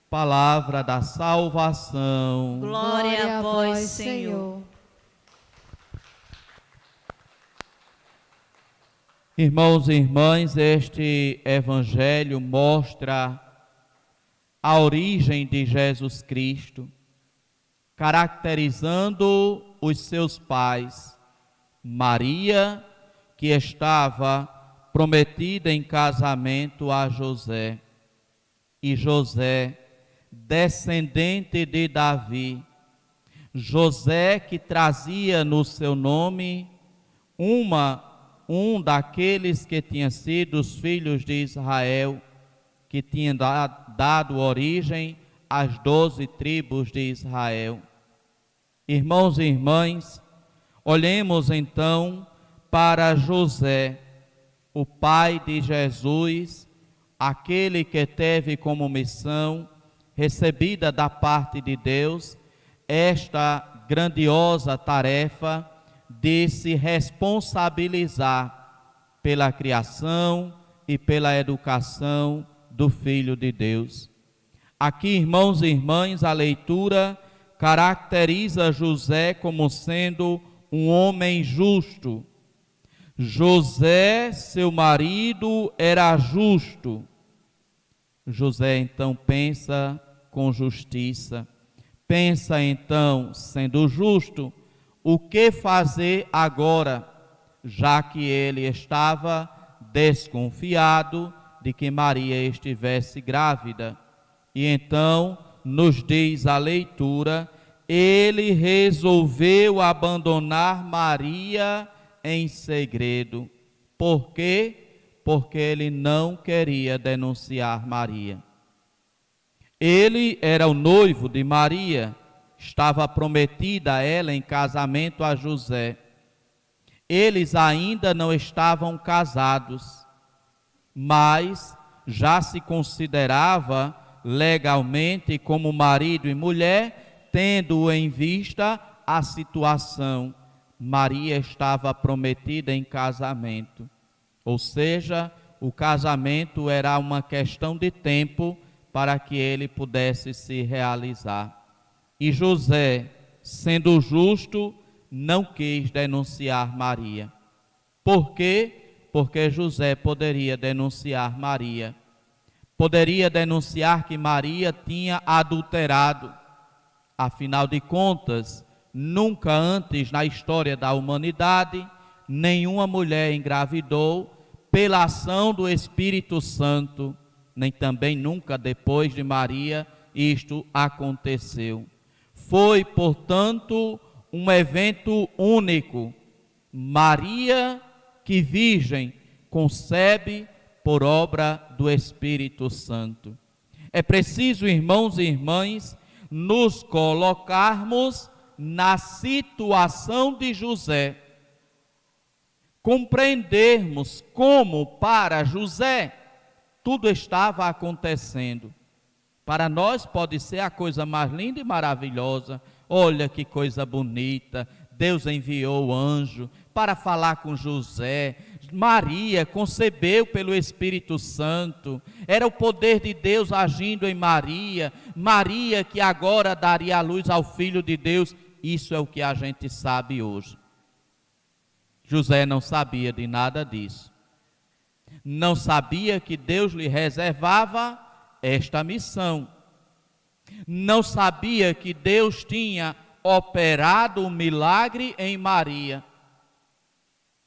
Palavra da salvação. Glória a vós, Senhor. Irmãos e irmãs, este evangelho mostra a origem de Jesus Cristo, caracterizando os seus pais. Maria, que estava prometida em casamento a José, e José, descendente de Davi. José, que trazia no seu nome um daqueles que tinha sido os filhos de Israel, que tinha dado origem às 12 tribos de Israel. Irmãos e irmãs, olhemos então para José, o pai de Jesus, aquele que teve como missão, recebida da parte de Deus, esta grandiosa tarefa de se responsabilizar pela criação e pela educação do Filho de Deus. Aqui, irmãos e irmãs, a leitura caracteriza José como sendo um homem justo. José, seu marido, era justo. José então pensa com justiça, pensa então, sendo justo, o que fazer agora, já que ele estava desconfiado de que Maria estivesse grávida. E então, nos diz a leitura, ele resolveu abandonar Maria em segredo. Por quê? Porque ele não queria denunciar Maria. Ele era o noivo de Maria, estava prometida a ela em casamento a José. Eles ainda não estavam casados, mas já se considerava legalmente como marido e mulher, tendo em vista a situação. Maria estava prometida em casamento. Ou seja, o casamento era uma questão de tempo para que ele pudesse se realizar. E José, sendo justo, não quis denunciar Maria. Por quê? Porque José poderia denunciar Maria. Poderia denunciar que Maria tinha adulterado. Afinal de contas, nunca antes na história da humanidade, nenhuma mulher engravidou pela ação do Espírito Santo, nem também nunca depois de Maria isto aconteceu. Foi, portanto, um evento único. Maria, que virgem, concebe por obra do Espírito Santo. É preciso, irmãos e irmãs, nos colocarmos na situação de José, compreendermos como para José tudo estava acontecendo. Para nós pode ser a coisa mais linda e maravilhosa. Olha que coisa bonita, Deus enviou o anjo para falar com José. Maria concebeu pelo Espírito Santo, era o poder de Deus agindo em Maria. Maria que agora daria a luz ao Filho de Deus. Isso é o que a gente sabe hoje. José não sabia de nada disso. Não sabia que Deus lhe reservava esta missão. Não sabia que Deus tinha operado um milagre em Maria.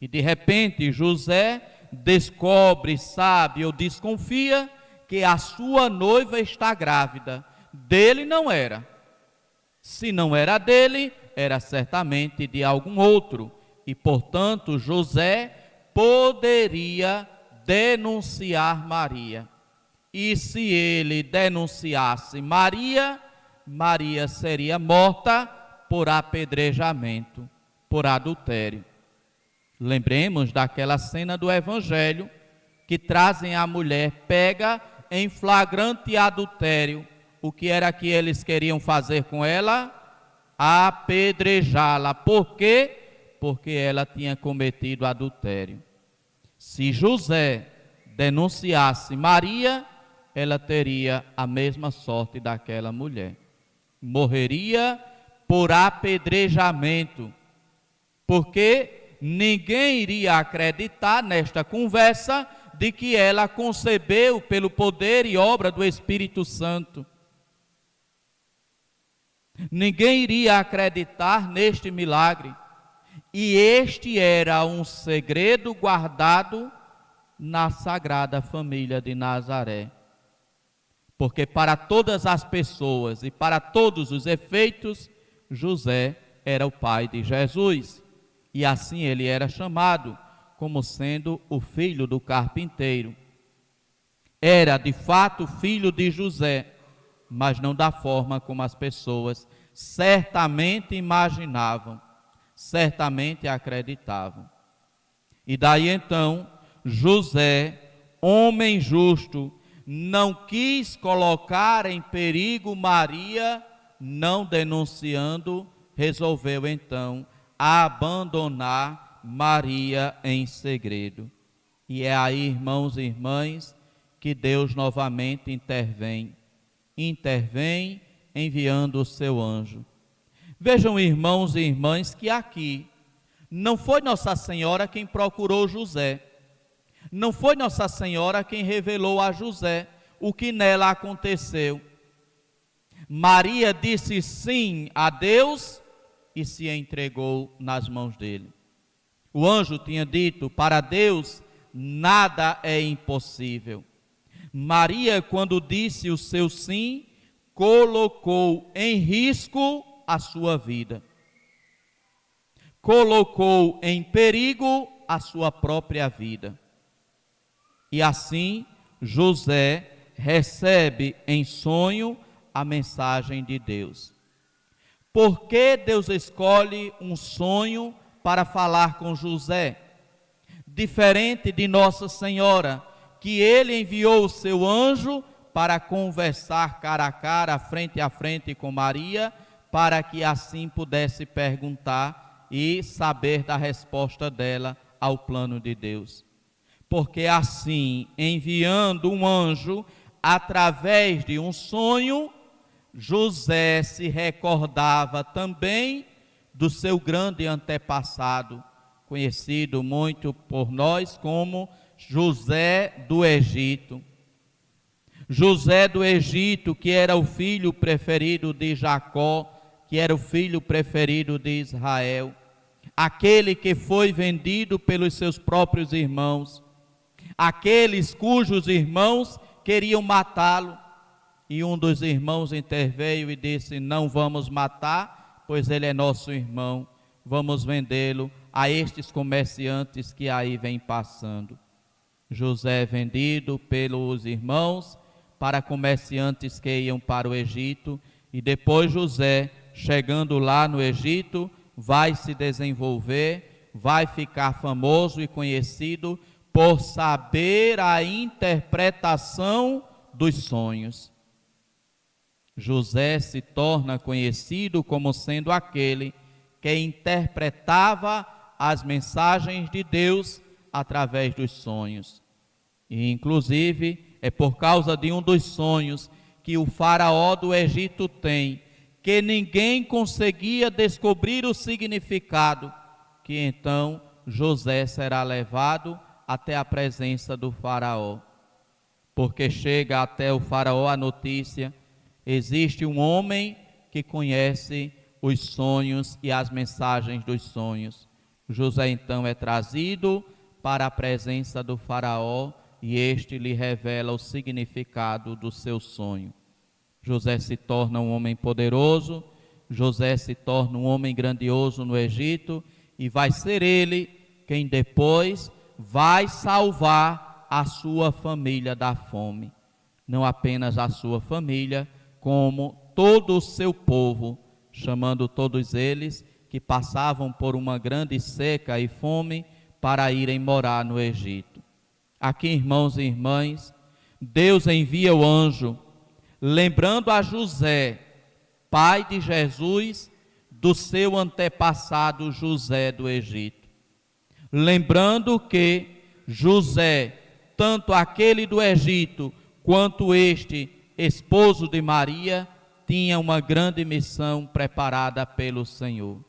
E de repente José descobre, sabe ou desconfia que a sua noiva está grávida. Dele não era. Se não era dele, era certamente de algum outro. E portanto José poderia denunciar Maria. E se ele denunciasse Maria, Maria seria morta por apedrejamento, por adultério. Lembremos daquela cena do Evangelho que trazem a mulher pega em flagrante adultério. O que era que eles queriam fazer com ela? Apedrejá-la. Por quê? Porque ela tinha cometido adultério. Se José denunciasse Maria, ela teria a mesma sorte daquela mulher. Morreria por apedrejamento, porque ninguém iria acreditar nesta conversa de que ela concebeu pelo poder e obra do Espírito Santo. Ninguém iria acreditar neste milagre. E este era um segredo guardado na Sagrada Família de Nazaré. Porque para todas as pessoas e para todos os efeitos, José era o pai de Jesus. E assim ele era chamado como sendo o filho do carpinteiro. Era de fato filho de José, mas não da forma como as pessoas certamente imaginavam, certamente acreditavam. E daí então, José, homem justo, não quis colocar em perigo Maria, não denunciando, resolveu então abandonar Maria em segredo. E é aí, irmãos e irmãs, que Deus novamente intervém enviando o seu anjo. Vejam, irmãos e irmãs, que aqui não foi Nossa Senhora quem procurou José, não foi Nossa Senhora quem revelou a José o que nela aconteceu. Maria disse sim a Deus e se entregou nas mãos dele. O anjo tinha dito: para Deus nada é impossível. Maria, quando disse o seu sim, colocou em risco a sua vida, colocou em perigo a sua própria vida. E assim José recebe em sonho a mensagem de Deus. Por que Deus escolhe um sonho para falar com José? Diferente de Nossa Senhora, que ele enviou o seu anjo para conversar cara a cara, frente a frente com Maria, para que assim pudesse perguntar e saber da resposta dela ao plano de Deus. Porque assim, enviando um anjo através de um sonho, José se recordava também do seu grande antepassado, conhecido muito por nós como José do Egito. José do Egito, que era o filho preferido de Jacó, que era o filho preferido de Israel, aquele que foi vendido pelos seus próprios irmãos, aqueles cujos irmãos queriam matá-lo, e um dos irmãos interveio e disse: não vamos matar, pois ele é nosso irmão, vamos vendê-lo a estes comerciantes que aí vêm passando. José é vendido pelos irmãos para comerciantes que iam para o Egito, e depois José, chegando lá no Egito, vai se desenvolver, vai ficar famoso e conhecido por saber a interpretação dos sonhos. José se torna conhecido como sendo aquele que interpretava as mensagens de Deus através dos sonhos. E inclusive é por causa de um dos sonhos que o faraó do Egito tem, que ninguém conseguia descobrir o significado, que então José será levado até a presença do faraó. Porque chega até o faraó a notícia: existe um homem que conhece os sonhos e as mensagens dos sonhos. José então é trazido para a presença do faraó e este lhe revela o significado do seu sonho. José se torna um homem poderoso, José se torna um homem grandioso no Egito, e vai ser ele quem depois vai salvar a sua família da fome. Não apenas a sua família, como todo o seu povo, chamando todos eles que passavam por uma grande seca e fome para irem morar no Egito. Aqui, irmãos e irmãs, Deus envia o anjo, lembrando a José, pai de Jesus, do seu antepassado José do Egito. Lembrando que José, tanto aquele do Egito, enquanto este esposo de Maria tinha uma grande missão preparada pelo Senhor.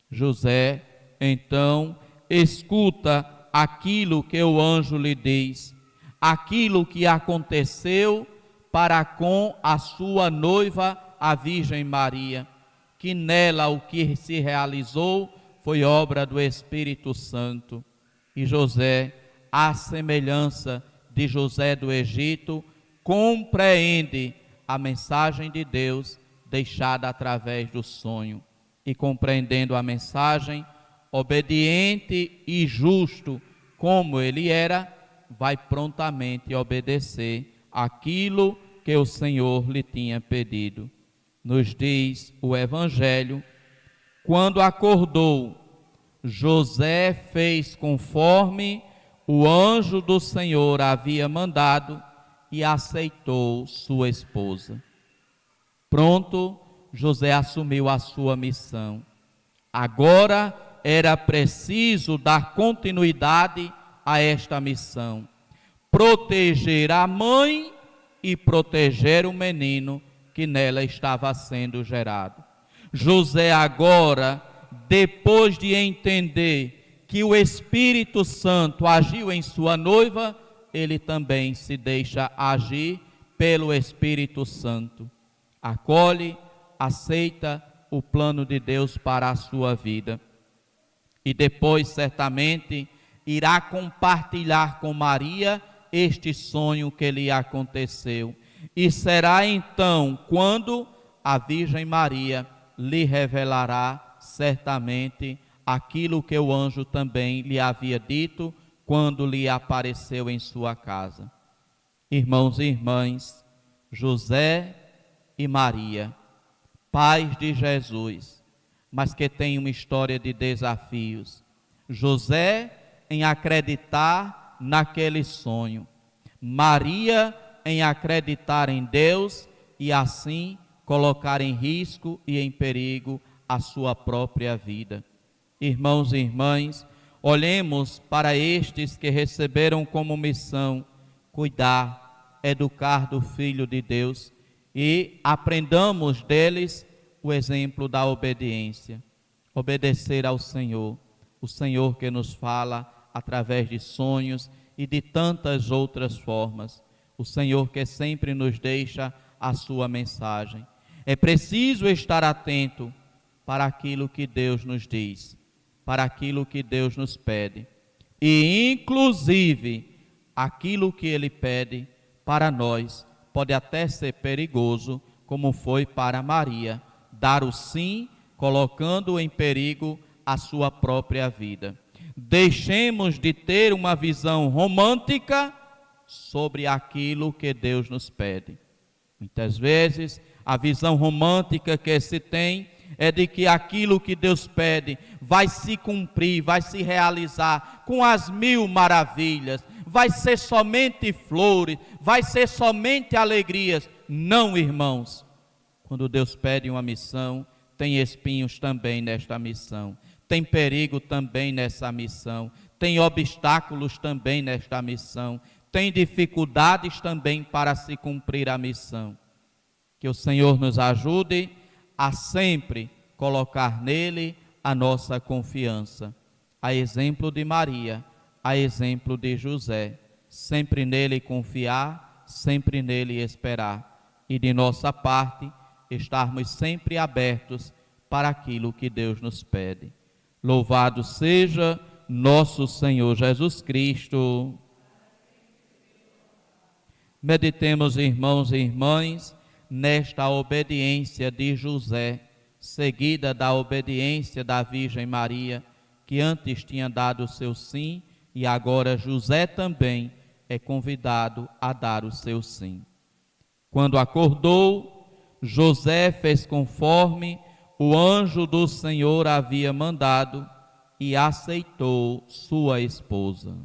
José, então, escuta aquilo que o anjo lhe diz, aquilo que aconteceu para com a sua noiva, a Virgem Maria, que nela o que se realizou foi obra do Espírito Santo. E José, à semelhança de José do Egito, compreende a mensagem de Deus deixada através do sonho. E compreendendo a mensagem, obediente e justo como ele era, vai prontamente obedecer aquilo que o Senhor lhe tinha pedido. Nos diz o Evangelho: quando acordou, José fez conforme o anjo do Senhor havia mandado e aceitou sua esposa. Pronto, José assumiu a sua missão. Agora era preciso dar continuidade a esta missão, proteger a mãe e proteger o menino que nela estava sendo gerado. José agora, depois de entender que o Espírito Santo agiu em sua noiva, ele também se deixa agir pelo Espírito Santo. Acolhe, aceita o plano de Deus para a sua vida. E depois, certamente, irá compartilhar com Maria este sonho que lhe aconteceu. E será então quando a Virgem Maria lhe revelará certamente aquilo que o anjo também lhe havia dito quando lhe apareceu em sua casa. Irmãos e irmãs, José e Maria, pais de Jesus, mas que têm uma história de desafios. José em acreditar naquele sonho, Maria em acreditar em Deus e assim colocar em risco e em perigo a sua própria vida. Irmãos e irmãs, olhemos para estes que receberam como missão cuidar, educar do Filho de Deus e aprendamos deles o exemplo da obediência. Obedecer ao Senhor, o Senhor que nos fala através de sonhos e de tantas outras formas. O Senhor que sempre nos deixa a sua mensagem. É preciso estar atento para aquilo que Deus nos diz, para aquilo que Deus nos pede. E inclusive, aquilo que Ele pede para nós pode até ser perigoso, como foi para Maria, dar o sim, colocando em perigo a sua própria vida. Deixemos de ter uma visão romântica sobre aquilo que Deus nos pede. Muitas vezes, a visão romântica que se tem é de que aquilo que Deus pede vai se cumprir, vai se realizar com as mil maravilhas, vai ser somente flores, vai ser somente alegrias. Não, irmãos. Quando Deus pede uma missão, tem espinhos também nesta missão, tem perigo também nessa missão, tem obstáculos também nesta missão, tem dificuldades também para se cumprir a missão. Que o Senhor nos ajude a sempre colocar nele a nossa confiança, a exemplo de Maria, a exemplo de José, sempre nele confiar, sempre nele esperar, e de nossa parte, estarmos sempre abertos para aquilo que Deus nos pede. Louvado seja nosso Senhor Jesus Cristo. Meditemos, irmãos e irmãs, nesta obediência de José, seguida da obediência da Virgem Maria, que antes tinha dado o seu sim, e agora José também é convidado a dar o seu sim. Quando acordou, José fez conforme o anjo do Senhor havia mandado e aceitou sua esposa.